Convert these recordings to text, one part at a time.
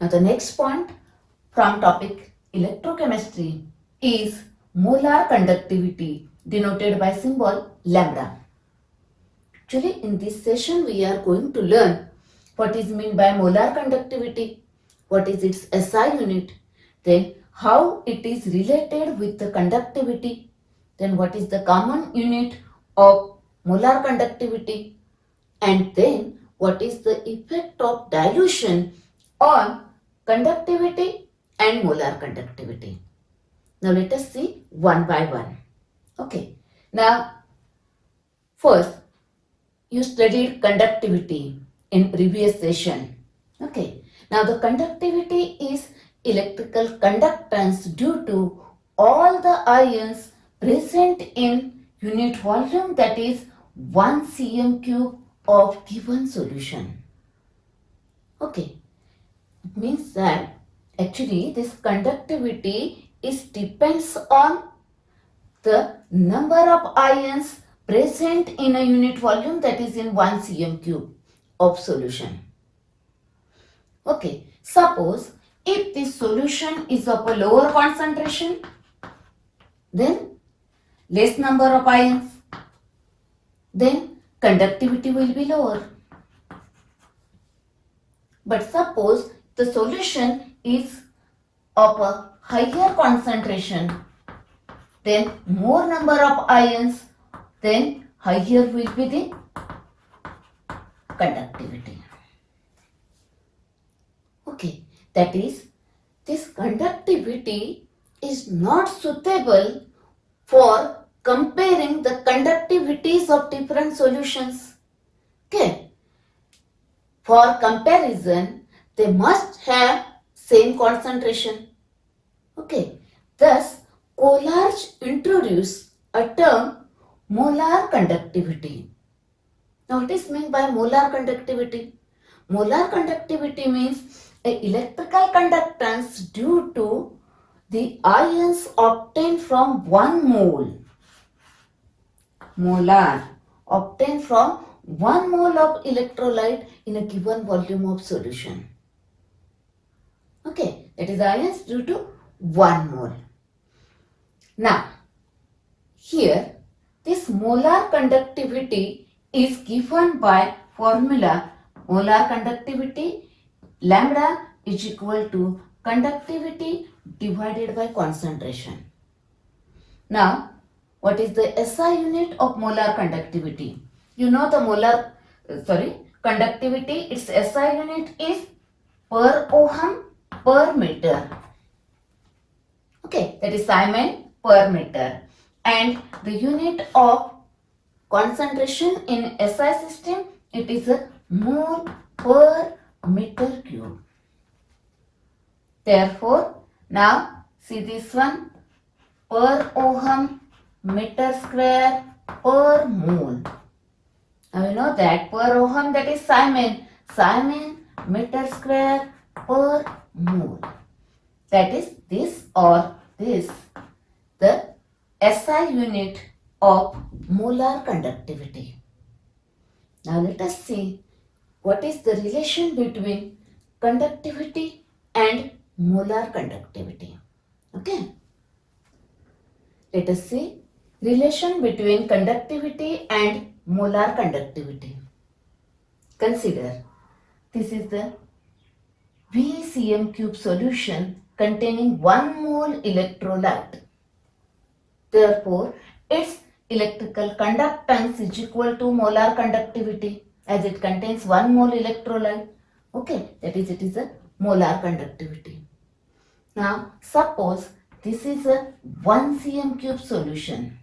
Now the next point from topic electrochemistry is molar conductivity denoted by symbol lambda. Actually, in this session we are going to learn what is meant by molar conductivity, what is its SI unit, then how it is related with the conductivity, then what is the common unit of molar conductivity, and then what is the effect of dilution on conductivity and molar conductivity. Now let us see one by one. Okay. Now first you studied conductivity in previous session. Okay. Now the conductivity is electrical conductance due to all the ions present in unit volume, that is 1 cm cube of given solution. Okay. It means that actually this conductivity is depends on the number of ions present in a unit volume, that is in 1 cm cube of solution. Okay, suppose if this solution is of a lower concentration, then less number of ions, then conductivity will be lower. But suppose the solution is of a higher concentration, then more number of ions, then higher will be the conductivity. Okay, that is, this conductivity is not suitable for comparing the conductivities of different solutions. Okay, for comparison, they must have same concentration. Okay, thus Coleridge introduced a term molar conductivity. Now what is meant by molar conductivity? Molar conductivity means a electrical conductance due to the ions obtained from 1 mole. Molar obtained from 1 mole of electrolyte in a given volume of solution. Okay, that is ions due to 1 mole. Now, here this molar conductivity is given by formula molar conductivity lambda is equal to conductivity divided by concentration. Now, what is the SI unit of molar conductivity? You know the conductivity, its SI unit is per ohm per meter. Okay, that is Siemens per meter. And the unit of concentration in SI system, it is a mole per meter cube. Therefore, now see this one, per ohm meter square per mole. Now you know that per ohm, that is Siemens meter square per mole. That is this or this, the SI unit of molar conductivity. Now let us see what is the relation between conductivity and molar conductivity. Okay. Let us see relation between conductivity and molar conductivity. Consider this is the VCm cube solution containing 1 mole electrolyte. Therefore, its electrical conductance is equal to molar conductivity as it contains 1 mole electrolyte. Okay, that is, it is a molar conductivity. Now, suppose this is a 1 cm cube solution.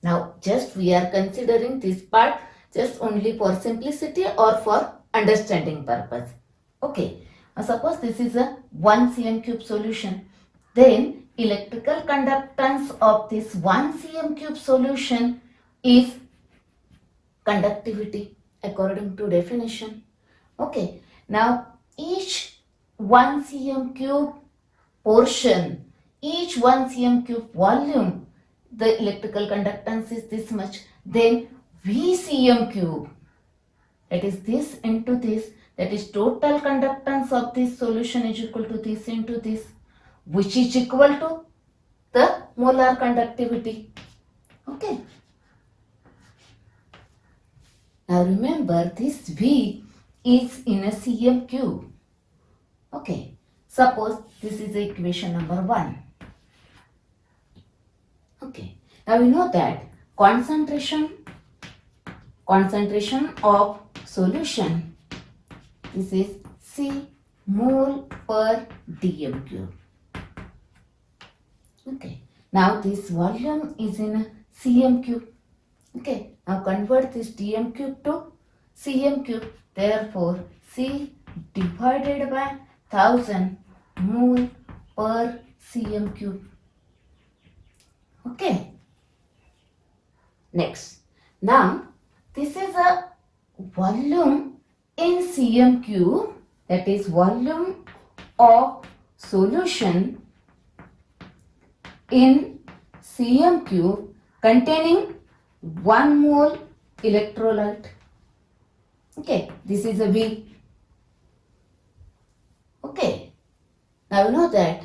Now, just we are considering this part just only for simplicity or for understanding purpose. Okay, now suppose this is a 1 cm cube solution. Then electrical conductance of this 1 cm cube solution is conductivity according to definition. Okay, now each 1 cm cube portion, each 1 cm cube volume, the electrical conductance is this much. Then V cm cube, that is this into this, that is total conductance of this solution is equal to this into this, which is equal to the molar conductivity. Okay. Now remember, this V is in a cm cube. Okay. Suppose this is the equation number 1. Okay. Now we know that concentration of solution, this is C mole per dm cube. Okay. Now this volume is in a cm cube. Okay. Now convert this dm cube to cm cube. Therefore, C divided by 1000 mole per cm cube. Okay. Next. Now, this is a volume in cm cube, that is volume of solution in cm cube containing 1 mole electrolyte. Okay, this is a V. Okay, now you know that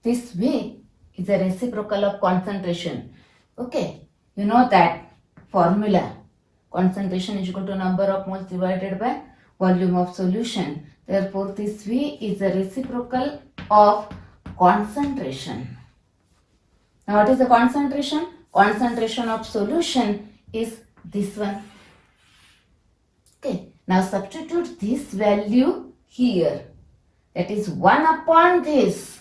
this V is a reciprocal of concentration. Okay, you know that formula. Concentration is equal to number of moles divided by volume of solution. Therefore, this V is a reciprocal of concentration. Now, what is the concentration? Concentration of solution is this one. Okay. Now, substitute this value here. That is 1 upon this.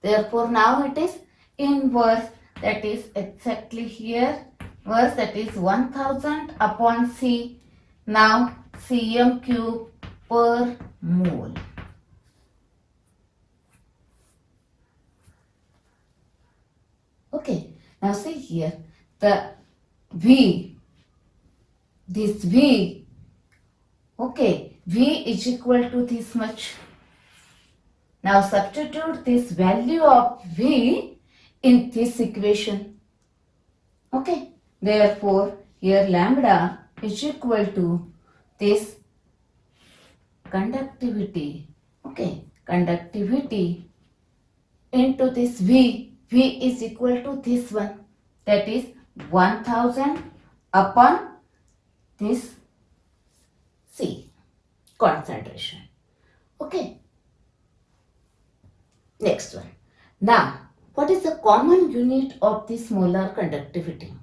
Therefore, now it is inverse. That is exactly here. Verse, that is 1000 upon C. Now cm cube per mole. Okay. Now see here, the V, this V, okay, V is equal to this much. Now substitute this value of V in this equation. Okay. Therefore, here lambda is equal to this conductivity. Okay. Conductivity into this V. V is equal to this one. That is 1000 upon this C. Concentration. Okay. Next one. Now, what is the common unit of this molar conductivity?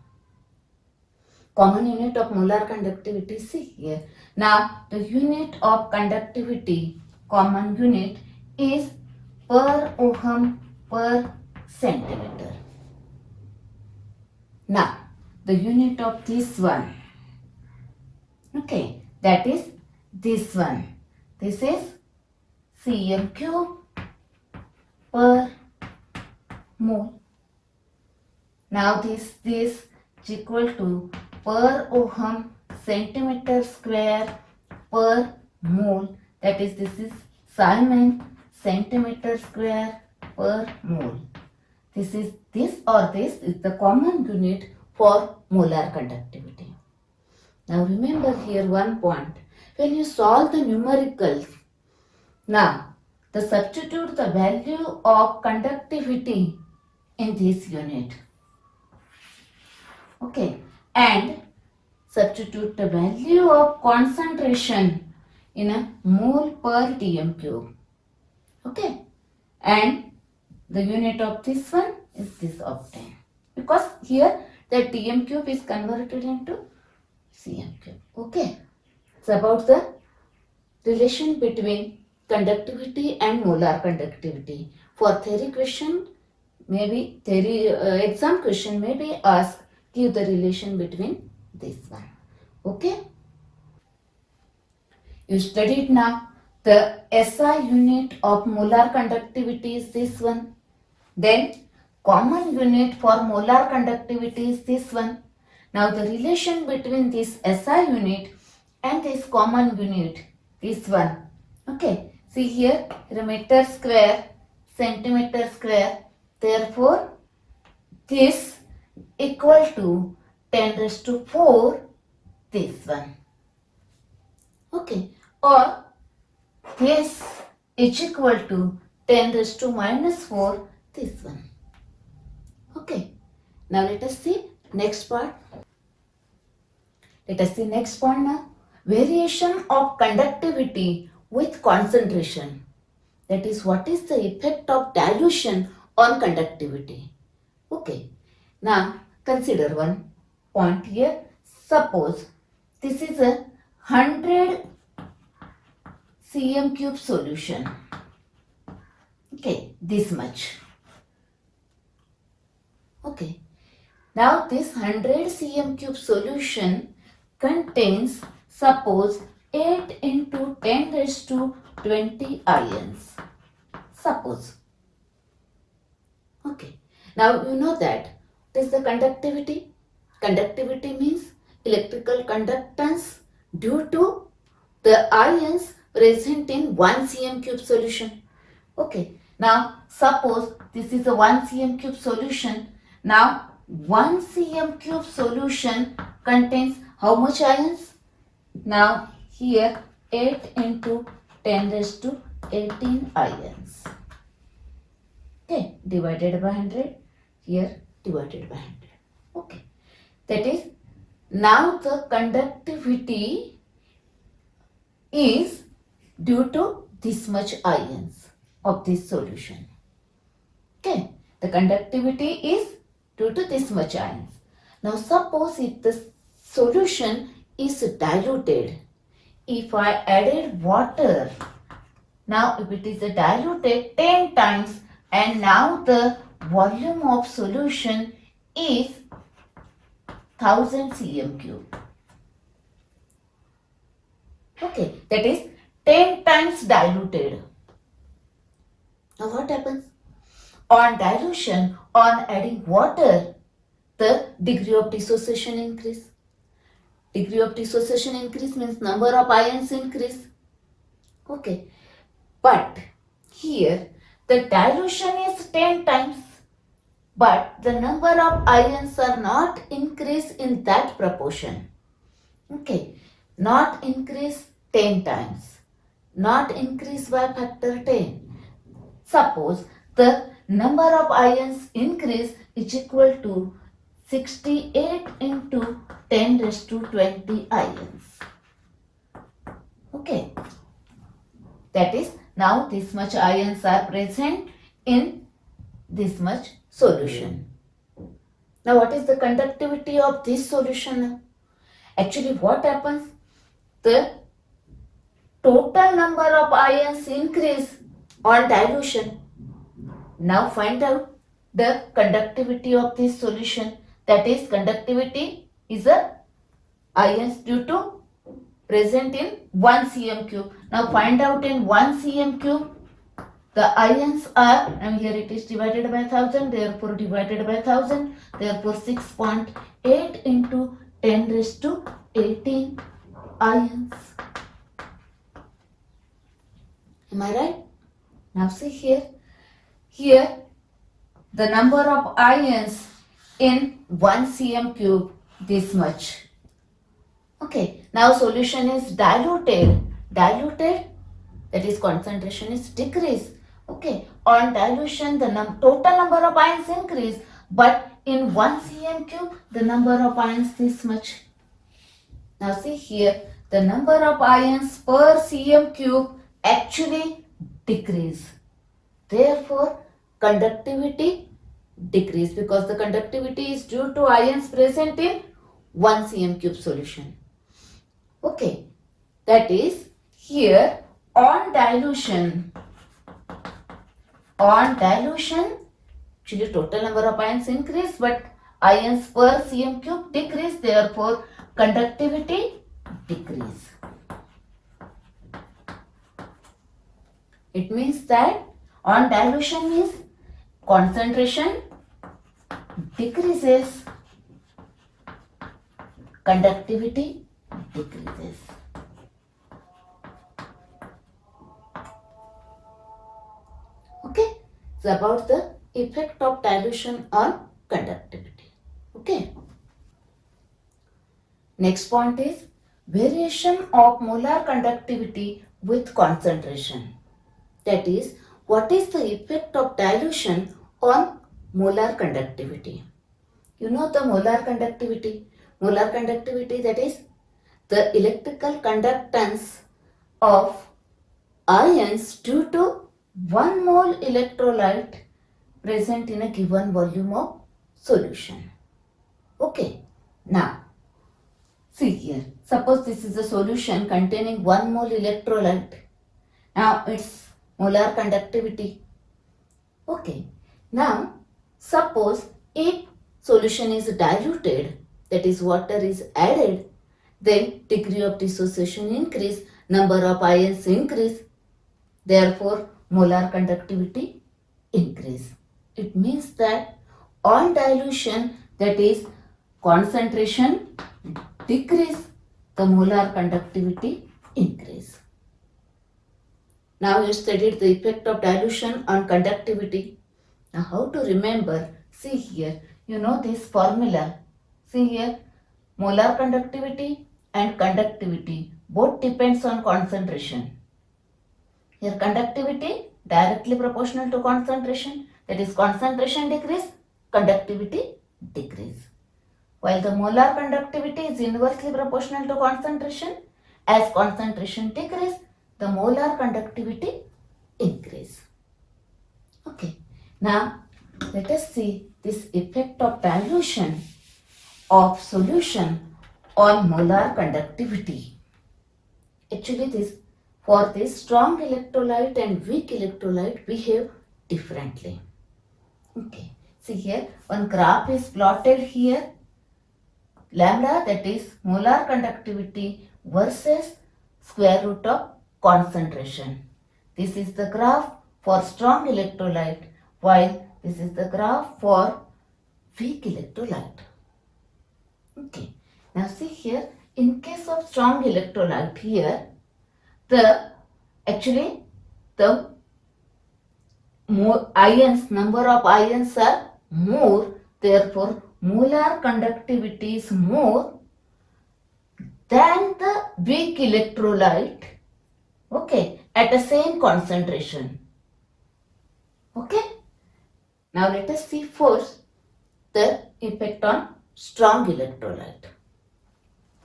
Common unit of molar conductivity, see here. Now, the unit of conductivity, common unit is per ohm per centimeter. Now, the unit of this one, okay, that is this one. This is cm cube per mole. Now this is equal to per ohm centimeter square per mole. That is, this is Simon centimeter square per mole. This is this or this is the common unit for molar conductivity. Now remember here one point. When you solve the numericals, now the substitute the value of conductivity in this unit. Okay, and substitute the value of concentration in a mole per dm cube. Okay, and the unit of this one is this obtained, because here the dm cube is converted into cm cube. Okay, it's about the relation between conductivity and molar conductivity. For theory question, maybe exam question may be asked, give the relation between this one. Okay, you studied now. The SI unit of molar conductivity is this one. Then common unit for molar conductivity is this one. Now the relation between this SI unit and this common unit, this one. Okay, see here, meter square, centimeter square. Therefore, this equal to 10 raised to 4, this one. Okay, or This is equal to 10 raised to minus 4, this one. Okay. Now let us see next part. Let us see next point now. Variation of conductivity with concentration. That is, what is the effect of dilution on conductivity? Okay. Now consider one point here. Suppose this is a 100 cm cube solution. Okay, this much. Okay. Now this 100 cm cube solution contains, suppose, 8 into 10 raised to 20 ions. Suppose. Okay. Now you know that. What is the conductivity? Conductivity means electrical conductance due to the ions present in 1 cm cube solution. Okay. Now suppose this is a 1 cm cube solution. Now 1 cm cube solution contains how much ions? Now here 8 into 10 raised to 18 ions. Okay, divided by 100, here divided by 100. Okay, that is, now the conductivity is due to this much ions of this solution. Okay, the conductivity is due to this much ions. Now suppose if the solution is diluted, if I added water, now if it is diluted 10 times and now the volume of solution is 1000 cm cube. Okay, that is 10 times diluted. Now what happens? On dilution, on adding water, the degree of dissociation increase. Degree of dissociation increase means number of ions increase. Okay, but here the dilution is 10 times, but the number of ions are not increased in that proportion. Okay, not increase 10 times, not increase by factor 10. Suppose the number of ions increase is equal to 68 into 10 raised to 20 ions. Okay, that is, now this much ions are present in this much solution. Now what is the conductivity of this solution? Actually what happens? The total number of ions increase on dilution. Now find out the conductivity of this solution. That is, conductivity is a ions due to present in 1 cm cube. Now find out in 1 cm cube the ions are, and here it is divided by 1000, therefore divided by 1000, therefore 6.8 into 10 raised to 18 ions. Am I right? Now see here. Here the number of ions in 1 cm cube, this much. Okay, now solution is diluted. Diluted, that is concentration is decreased. Okay, on dilution the total number of ions increase, but in 1 cm cube the number of ions this much. Now see here, the number of ions per cm cube actually decrease. Therefore, conductivity decrease, because the conductivity is due to ions present in 1 cm cube solution. Okay, that is, here on dilution, actually total number of ions increase, but ions per cm cube decrease, therefore conductivity decrease. It means that on dilution means concentration decreases, conductivity decreases. Okay, so about the effect of dilution on conductivity. Okay. Next point is variation of molar conductivity with concentration. That is, what is the effect of dilution on molar conductivity? You know the molar conductivity. Molar conductivity, that is the electrical conductance of ions due to 1 mole electrolyte present in a given volume of solution. Okay, now see here. Suppose this is a solution containing 1 mole electrolyte. Now its molar conductivity. Okay, now suppose if solution is diluted, that is water is added, then degree of dissociation increase, number of ions increase, therefore molar conductivity increase. It means that on dilution, that is concentration decrease, the molar conductivity increase. Now you studied the effect of dilution on conductivity. Now how to remember? See here, you know this formula. See here, molar conductivity and conductivity both depends on concentration. Here conductivity directly proportional to concentration, that is concentration decrease, conductivity decrease. While the molar conductivity is inversely proportional to concentration, as concentration decrease, the molar conductivity increase. Okay, now let us see this effect of dilution of solution on molar conductivity. Actually, this strong electrolyte and weak electrolyte behave differently. Okay, see here one graph is plotted here. Lambda, that is molar conductivity versus square root of concentration. This is the graph for strong electrolyte, while this is the graph for weak electrolyte. Okay, now see here, in case of strong electrolyte here, the number of ions are more, therefore molar conductivity is more than the weak electrolyte, okay, at the same concentration. Okay, now let us see first the effect on strong electrolyte.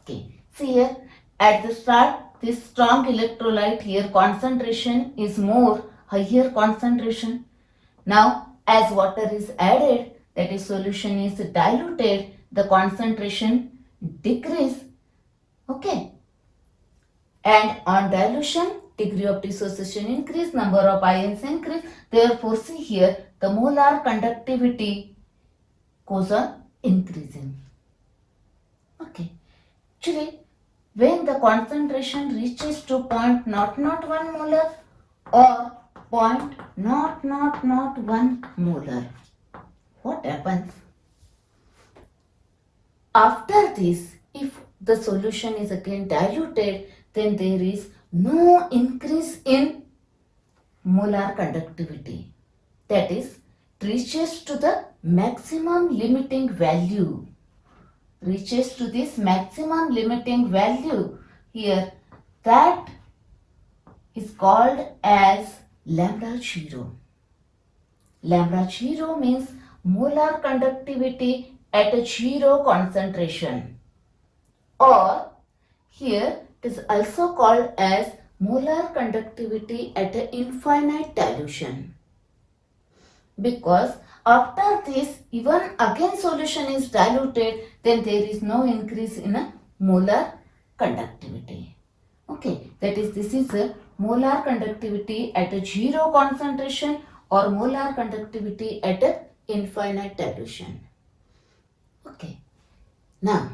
Okay, see here at the start, this strong electrolyte here concentration is more, higher concentration. Now as water is added, that is solution is diluted, the concentration decrease. Okay, and on dilution, degree of dissociation increase, number of ions increase, therefore see here the molar conductivity goes on increasing. Okay, actually when the concentration reaches to 0.001 molar or 0.0001 molar, what happens? After this, if the solution is again diluted, then there is no increase in molar conductivity. That is, reaches to the maximum limiting value. Reaches to this maximum limiting value here, that is called as lambda 0. Lambda 0 means molar conductivity at a 0 concentration, or here it is also called as molar conductivity at an infinite dilution, because after this even again solution is diluted, then there is no increase in a molar conductivity. Okay, that is, this is a molar conductivity at a 0 concentration or molar conductivity at a infinite dilution. Okay, now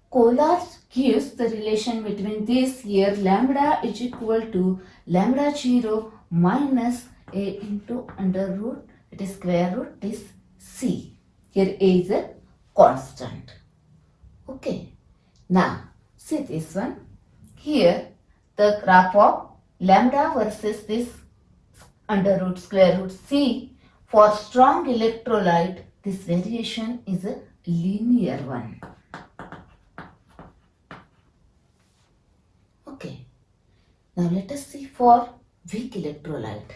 Kolar gives the relation between this here, lambda is equal to lambda 0 minus a into under root, it is square root this c. Here a is a constant. Okay, now see this one. Here the graph of lambda versus this under root square root c. For strong electrolyte, this variation is a linear one. Okay, Now let us see for weak electrolyte.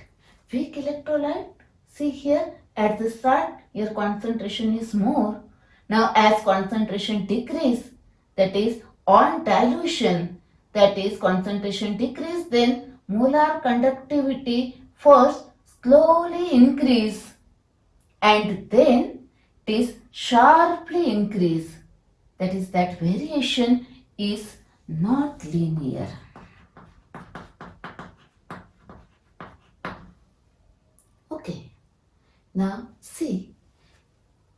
Weak electrolyte, see here at the start your concentration is more. Now as concentration decrease, that is on dilution, that is concentration decrease, then molar conductivity first slowly increase and then it is sharply increase. That is, that variation is not linear. Okay, now see,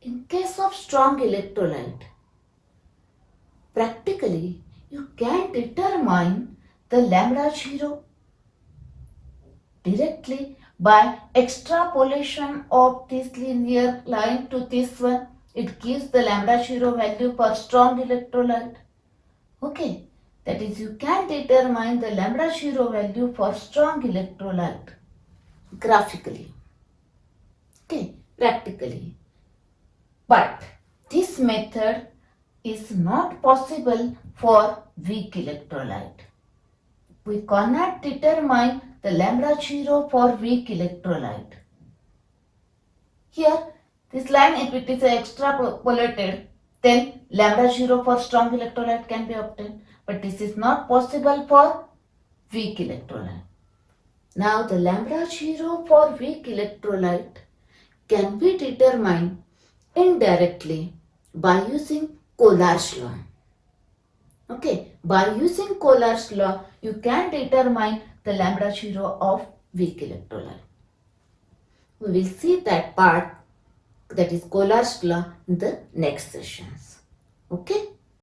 in case of strong electrolyte, practically you can determine the lambda 0 directly by extrapolation of this linear line to this one. It gives the lambda 0 value for strong electrolyte. Okay, that is, you can determine the lambda 0 value for strong electrolyte graphically. Okay, practically. But this method is not possible for weak electrolyte. We cannot determine the lambda 0 for weak electrolyte. Here, this line, if it is extrapolated, then lambda 0 for strong electrolyte can be obtained. But this is not possible for weak electrolyte. Now, the lambda 0 for weak electrolyte can be determined indirectly by using Molar's law. Okay, by using Molar's law, you can determine the lambda 0 of weak electrolyte. We will see that part, that is Molar's law, in the next sessions. Okay.